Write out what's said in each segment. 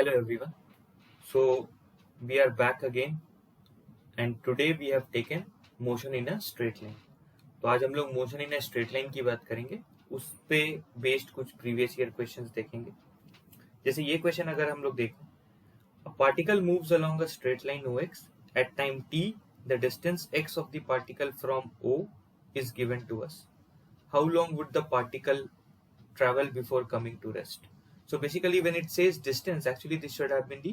Hello everyone. So we are back again and today we have taken motion in a straight line. तो आज हम लोग motion in a straight line की बात करेंगे, उस पे बेस्ड कुछ प्रीवियस ईयर क्वेश्चंस देखेंगे। जैसे ये क्वेश्चन अगर हम लोग देखें, a particle moves along a straight line OX at time t, the distance x of the particle from O is given to us. How long would the particle travel before coming to rest? So basically when it says distance, actually this should have been the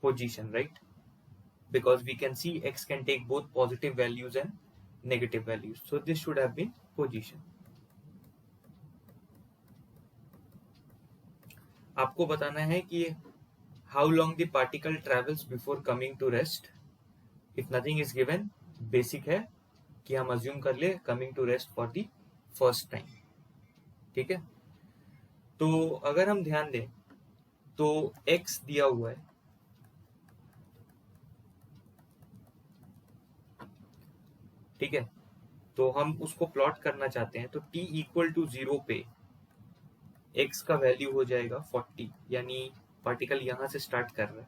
position, right? Because we can see x can take both positive values and negative values. So this should have been position. आपको बताना है कि how long the particle travels before coming to rest. If nothing is given, basic है कि हम assume कर ले coming to rest for the first time. ठीक है, तो अगर हम ध्यान दें तो x दिया हुआ है, ठीक है, तो हम उसको प्लॉट करना चाहते हैं तो t इक्वल टू 0 पे x का वैल्यू हो जाएगा 40, यानी पार्टिकल यहां से स्टार्ट कर रहा है।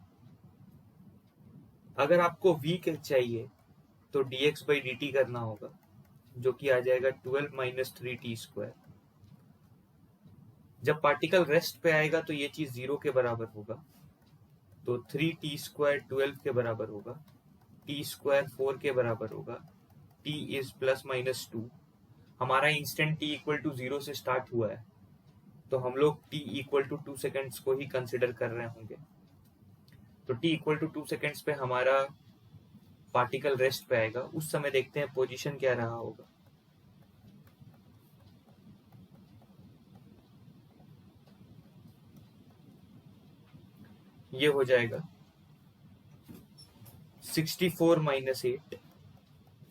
अगर आपको v चाहिए तो dx by dt करना होगा, जो कि आ जाएगा 12 माइनस 3t²। जब पार्टिकल रेस्ट पे आएगा तो ये चीज 0 के बराबर होगा, तो 3t² 12 के बराबर होगा, t² 4 के बराबर होगा, t इज प्लस माइनस 2। हमारा इंस्टेंट t इक्वल टू 0 से स्टार्ट हुआ है, तो हम लोग t इक्वल टू 2 सेकेंड्स को ही कंसिडर कर रहे होंगे। तो t इक्वल टू 2 सेकेंड्स पे हमारा पार्टिकल रेस्ट पे आएगा। उस समय देखते हैं पोजीशन क्या रहा होगा। ये हो जाएगा 64 माइनस 8,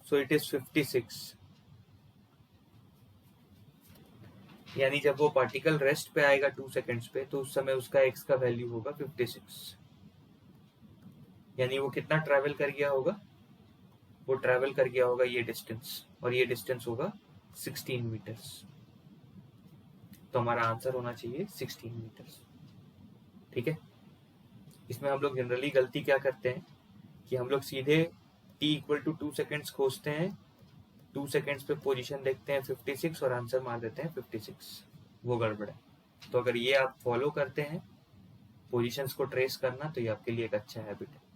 सो इट इज 56। यानी जब वो पार्टिकल रेस्ट पे आएगा 2 सेकेंड्स पे, तो उस समय उसका x का वैल्यू होगा 56। यानी वो कितना ट्रैवल कर गया होगा? वो ट्रैवल कर गया होगा ये डिस्टेंस, और ये डिस्टेंस होगा 16 मीटर्स। तो हमारा आंसर होना चाहिए 16 मीटर्स। ठीक है, इसमें हम लोग जनरली गलती क्या करते हैं कि हम लोग सीधे t इक्वल टू 2 सेकेंड्स खोजते हैं, 2 सेकेंड्स पे पोजीशन देखते हैं 56 और आंसर मार देते हैं 56। वो गड़बड़ है। तो अगर ये आप फॉलो करते हैं पोजीशंस को ट्रेस करना, तो ये आपके लिए एक अच्छा हैबिट है।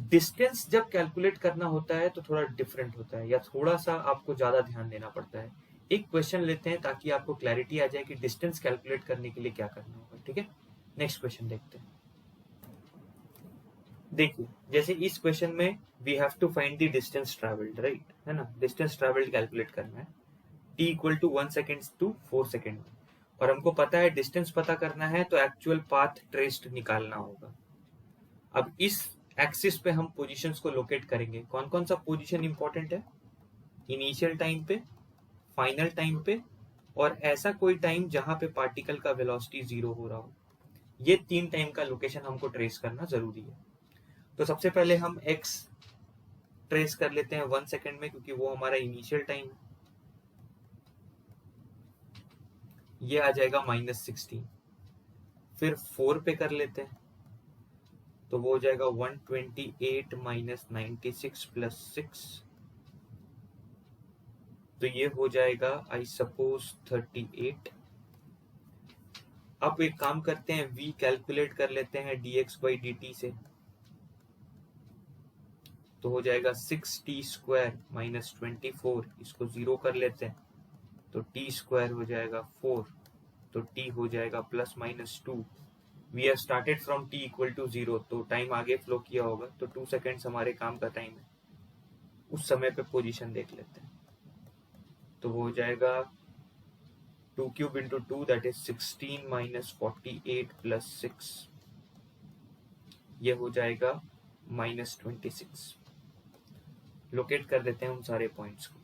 डिस्टेंस जब कैलकुलेट करना होता है तो थोड़ा डिफरेंट होता है, या थोड़ा सा आपको ज्यादा ध्यान देना पड़ता है। एक क्वेश्चन लेते हैं ताकि आपको क्लैरिटी आ जाए कि डिस्टेंस कैलकुलेट करने के लिए क्या करना होगा। ठीक है, नेक्स्ट क्वेश्चन देखते हैं। देखिए, जैसे इस क्वेश्चन में we have to find the distance travelled, right, है ना। डिस्टेंस ट्रैवल्ड कैलकुलेट करना है, t equal to 1 second to 4 second, और हमको पता है डिस्टेंस पता करना है तो एक्चुअल पाथ ट्रेस्ड निकालना होगा। अब इस एक्सिस पे हम पोजीशंस को लोकेट करेंगे। कौन कौन सा पोजीशन इंपॉर्टेंट है? इनिशियल टाइम पे, फाइनल टाइम पे, और ऐसा कोई टाइम जहां पे पार्टिकल का वेलोसिटी 0 हो रहा हो। ये 3 टाइम का लोकेशन हमको ट्रेस करना जरूरी है। तो सबसे पहले हम x ट्रेस कर लेते हैं 1 सेकेंड में, क्योंकि वो हमारा इनिशियल टाइम है। ये आ जाएगा -16। फिर 4 पे कर लेते हैं, तो वो हो जाएगा 128 माइनस 96 प्लस 6, तो ये हो जाएगा आई सपोज 38। अब एक काम करते हैं, v कैलकुलेट कर लेते हैं dx by dt से, तो हो जाएगा 6t² माइनस 24। इसको 0 कर लेते हैं तो t² हो जाएगा 4, तो t हो जाएगा plus minus 2। We have started from t equal to 0, तो टाइम आगे फ्लो किया होगा, तो 2 सेकेंड्स हमारे काम का टाइम है। उस समय पे पोजीशन देख लेते हैं, तो वो हो जाएगा 2 cube into 2, that is 16 minus 48 plus 6, ये हो जाएगा -26। लोकेट कर देते हैं उन सारे पॉइंट्स को।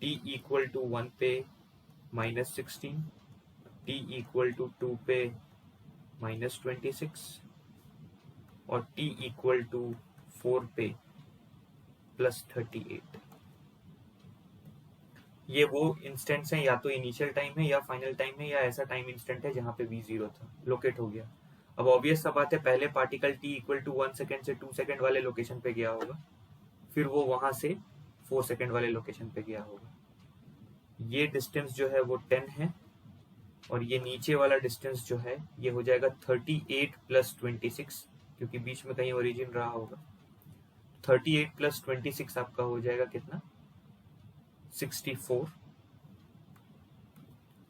t इक्वल टू 1 पे -16, t इक्वल टू 2 पे -26, और t इक्वल टू 4 पे +38। ये वो इंस्टेंट्स हैं, या तो इनिशियल टाइम है या फाइनल टाइम है या ऐसा टाइम इंस्टेंट है जहाँ पे v जीरो था, लोकेट हो गया। अब ऑब्वियस सा बात है, पहले particle t equal to 1 second से 2 सेकेंड वाले लोकेशन पे गया होगा, फिर वो वहां से 4 सेकेंड वाले लोकेशन पे गया होगा। ये डिस्टेंस जो है वो 10 है, और ये नीचे वाला डिस्टेंस जो है ये हो जाएगा 38 प्लस 26, क्योंकि बीच में कहीं ओरिजिन रहा होगा। 38 प्लस 26 आपका हो जाएगा कितना, 64।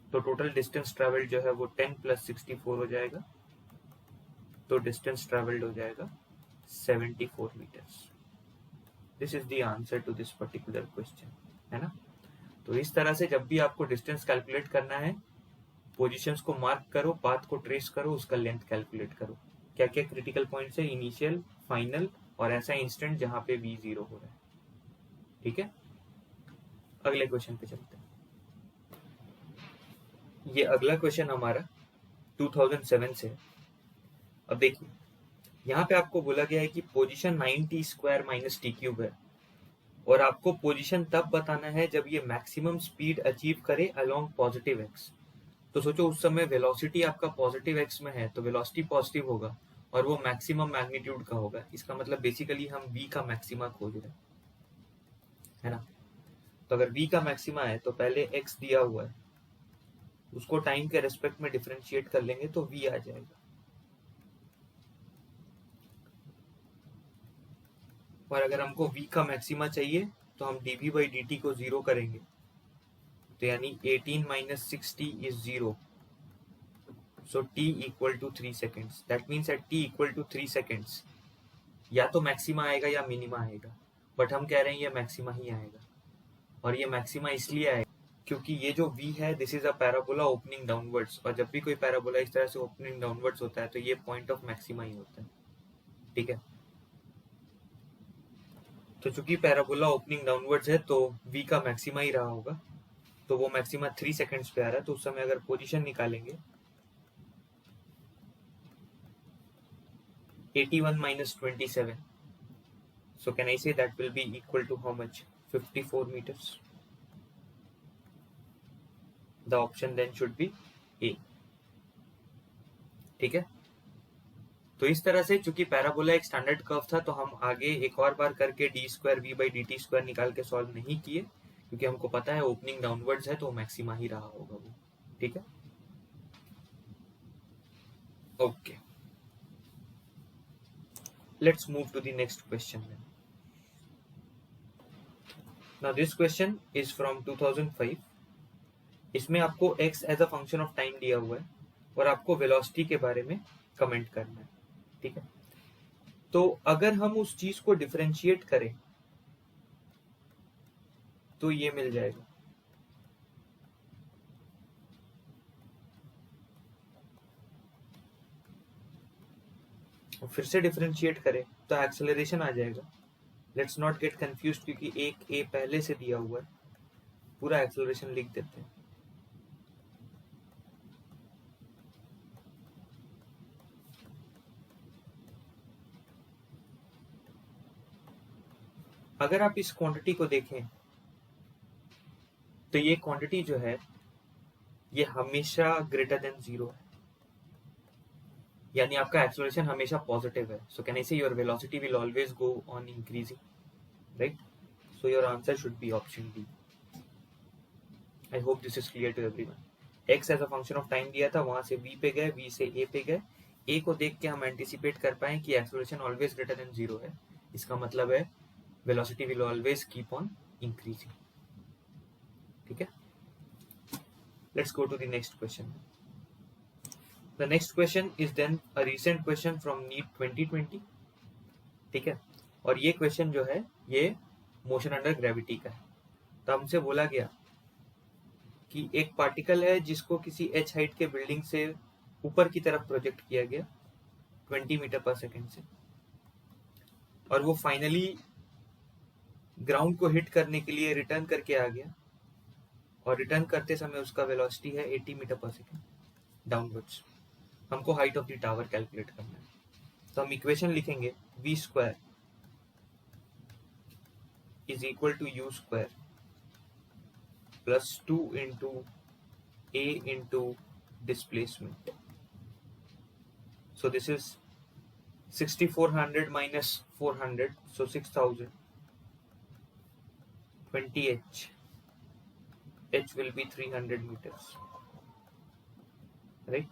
तो टोटल डिस्टेंस ट्रेवल्ड जो है वो 10 प्लस 64 हो जाएगा, तो डिस्टेंस ट्रेवल्ड हो जाएगा 74 metres. This is the answer to this particular question, है ना। तो इस तरह से जब भी आपको डिस्टेंस कैलकुलेट करना है, पोजीशंस को मार्क करो, पाथ को ट्रेस करो, उसका लेंथ कैलकुलेट करो, क्या क्या क्रिटिकल पॉइंट्स है, इनिशियल, फाइनल और ऐसा इंस्टेंट जहां पे v जीरो हो रहा है। ठीक है, अगले क्वेश्चन पे चलते हैं। ये अगला क्वेश्चन हमारा 2007 से है। अब देखिए, यहाँ पे आपको बोला गया है कि position 9t square minus T cube है, और आपको पोजीशन तब बताना है जब ये मैक्सिमम स्पीड अचीव करे अलोंग पॉजिटिव एक्स। तो सोचो उस समय वेलोसिटी आपका पॉजिटिव एक्स में है, तो वेलोसिटी पॉजिटिव होगा और वो मैक्सिमम मैग्नीट्यूड का होगा। इसका मतलब बेसिकली हम v का मैक्सिमा खोज रहे हैं, है ना। तो अगर v का मैक्सिमा है तो पहले x दिया हुआ है, उसको टाइम के रेस्पेक्ट में डिफरेंशिएट कर लेंगे तो v आ जाएगा। और अगर हमको v का मैक्सिमा चाहिए तो हम dv बाई dt को जीरो करेंगे, तो यानी 18 minus 60 is zero, so t equal to 3 seconds. That means at t equal to 3 seconds या तो मैक्सिमा आएगा या मिनिमा आएगा, बट हम कह रहे हैं ये मैक्सिमा ही आएगा। और ये मैक्सिमा इसलिए आएगा क्योंकि ये जो v है this is a parabola opening downwards, और जब भी कोई पैराबोला इस तरह से ओपनिंग डाउनवर्ड्स होता है तो ये पॉइंट ऑफ मैक्सिमा ही होता है। ठीक है, तो चूंकि पैराबोला ओपनिंग डाउनवर्ड्स है तो v का मैक्सिमा ही रहा होगा, तो वो मैक्सिमा 3 सेकेंड्स पे आ रहा है। तो उस समय अगर पोजीशन निकालेंगे 81 minus 27. So can I say that will be equal to how much? 54 meters. The option then should be A. ठीक है, तो इस तरह से चूंकि पैराबोला एक स्टैंडर्ड कर्व था तो हम आगे एक और बार करके D square V by D T square निकाल के सॉल्व नहीं किए, क्योंकि हमको पता है ओपनिंग डाउनवर्ड्स है तो मैक्सिमा ही रहा होगा वो। ठीक है, okay, let's move to the next question. Now this question is from 2005। इसमें आपको x as a function of time दिया हुआ है और आपको वेलोसिटी के बारे में कमेंट करना है। ठीक है, तो अगर हम उस चीज को डिफरेंशिएट करें तो ये मिल जाएगा। और फिर से डिफरेंशिएट करें तो एक्सेलरेशन आ जाएगा। लेट्स नॉट गेट कंफ्यूज, क्योंकि एक a पहले से दिया हुआ है, पूरा एक्सेलरेशन लिख देते हैं। अगर आप इस क्वांटिटी को देखें तो ये क्वांटिटी जो है ये हमेशा ग्रेटर देन जीरो है, यानी आपका एक्सेलरेशन हमेशा पॉजिटिव है। सो can I say your velocity will always go on increasing, right. So your answer should be option D. I hope this is clear to everyone. X as a function of time दिया था, वहां से v पे गए, v से a पे गए। a को देख के हम एंटिसिपेट कर पाए कि acceleration always greater than zero है, इसका मतलब है velocity will always keep on increasing. ठीक है, let's go to the next question. The next question is then a recent question from NEET 2020. ठीक है, और ये क्वेश्चन जो है ये मोशन अंडर ग्रेविटी का है। तो हमसे बोला गया कि एक पार्टिकल है जिसको किसी h हाइट के बिल्डिंग से ऊपर की तरफ प्रोजेक्ट किया गया 20 मीटर पर सेकेंड से, और वो फाइनली ग्राउंड को हिट करने के लिए रिटर्न करके आ गया, और रिटर्न करते समय उसका वेलोसिटी है 80 मीटर पर सेकेंड डाउनवर्ड्स। हमको height of the tower calculate करना है, तो हम इक्वेशन लिखेंगे v square is equal to u square plus 2 into a into displacement. So this is 6400 minus 400, so 6000. 20 h. H will be 300 meters. Right?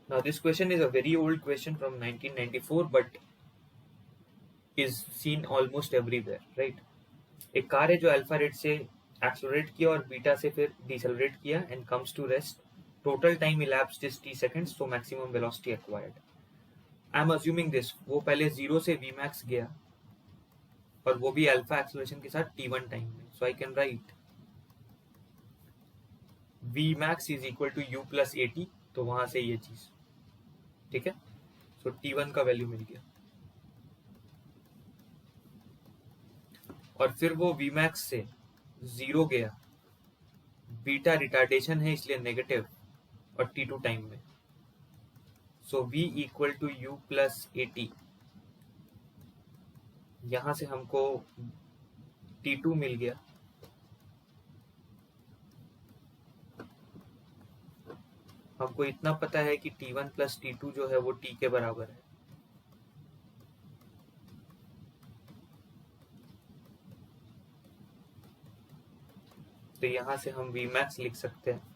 Now this question is a very old question from 1994, but is seen almost everywhere, right? एक car है जो alpha rate से accelerate किया और beta से फिर decelerate किया and comes to rest. Total time elapsed is t seconds, so maximum velocity acquired. I am assuming this, वो पहले 0 से Vmax गया और वो भी अल्फा एक्सेलरेशन के साथ t1 टाइम में. So I can write Vmax is equal to u plus at, तो वहां से ये चीज, ठीक है. सो t1 का वैल्यू मिल गया और फिर वो Vmax से 0 गया, बीटा रिटार्डेशन है इसलिए नेगेटिव और t2 टाइम में. So v equal to u plus at. यहां से हमको t2 मिल गया. हमको इतना पता है कि t1 प्लस t2 जो है वो t के बराबर है. तो यहां से हम Vmax लिख सकते हैं.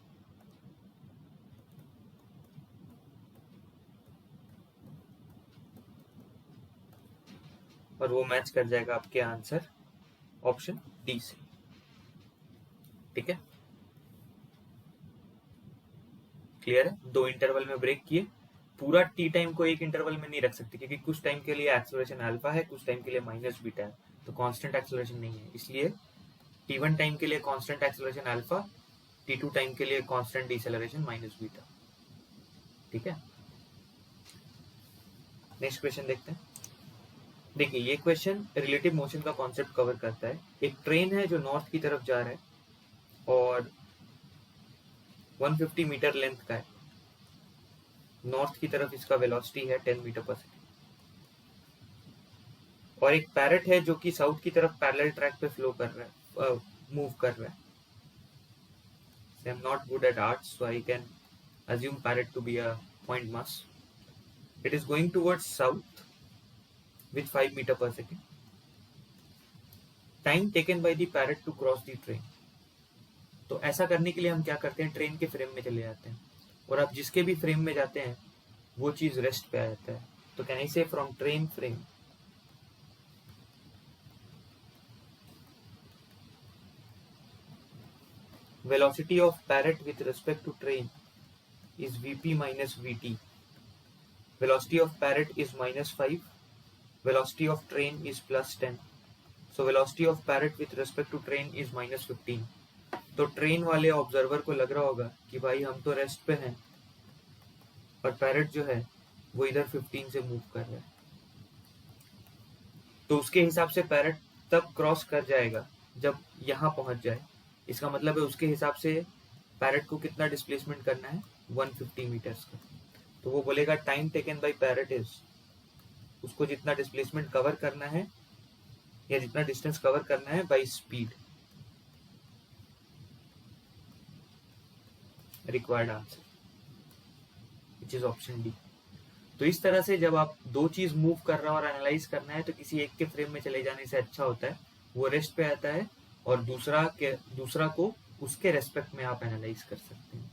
और वो मैच कर जाएगा आपके आंसर ऑप्शन डी से. ठीक है, क्लियर है. 2 इंटरवल में ब्रेक किए. पूरा टी टाइम को एक इंटरवल में नहीं रख सकते क्योंकि कुछ टाइम के लिए एक्सेलरेशन अल्फा है, कुछ टाइम के लिए माइनस बीटा है, तो कांस्टेंट एक्सेलरेशन नहीं है. इसलिए t1 टाइम के लिए constant acceleration alpha, t2 time के लिए कांस्टेंट डिसेलरेशन माइनस बीटा. ठीक है, नेक्स्ट क्वेश्चन देखते हैं. देखिए ये क्वेश्चन रिलेटिव मोशन का कॉन्सेप्ट कवर करता है. एक ट्रेन है जो नॉर्थ की तरफ जा रहा है और 150 मीटर लेंथ का है. नॉर्थ की तरफ इसका वेलोसिटी है 10 मीटर पर सेकेंड. और एक पैरेट है जो कि साउथ की तरफ पैरेलल ट्रैक पे फ्लो कर रहा है, मूव कर रहा है. I am not good at arts, so I can assume parrot to be a point mass. It is going towards south with 5 meter per second. Time taken by the parrot to cross the train. तो ऐसा करने के लिए हम क्या करते हैं, train के फ्रेम में चले जाते हैं और आप जिसके भी फ्रेम में जाते हैं वो चीज रेस्ट पे आ जाता है. तो कैन आई से from train frame velocity of parrot with respect to train is vp minus vt. Velocity of parrot is -5. Velocity of train is +10. So velocity of parrot with respect to train is -15. तो train वाले observer को लग रहा होगा कि भाई हम तो रेस्ट पे हैं और पैरेट जो है वो इधर 15 से मूव कर रहा है. तो उसके हिसाब से पैरेट तब क्रॉस कर जाएगा जब यहाँ पहुंच जाए. इसका मतलब है उसके हिसाब से पैरेट को कितना डिस्प्लेसमेंट करना है, 150 मीटर्स का. तो वो बोलेगा time taken by parrot is, उसको जितना डिस्प्लेसमेंट कवर करना है या जितना डिस्टेंस कवर करना है by speed. Required answer which is option D. तो इस तरह से जब आप दो चीज मूव कर रहा है और एनालाइज करना है तो किसी एक के फ्रेम में चले जाने से अच्छा होता है वो रेस्ट पे आता है और दूसरा को उसके रेस्पेक्ट में आप एनालाइज कर सकते हैं.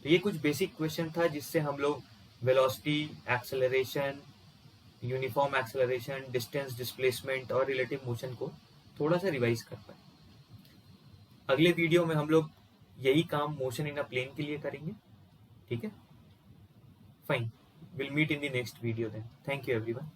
तो ये कुछ बेसिक क्वेश्चन था जिससे हम लोग velocity, acceleration, uniform acceleration, distance, displacement और रिलेटिव मोशन को थोड़ा सा रिवाइज कर पाए. अगले वीडियो में हम लोग यही काम मोशन इन अ प्लेन के लिए करेंगे. ठीक है, fine. Will meet in the next video then. Thank you everyone.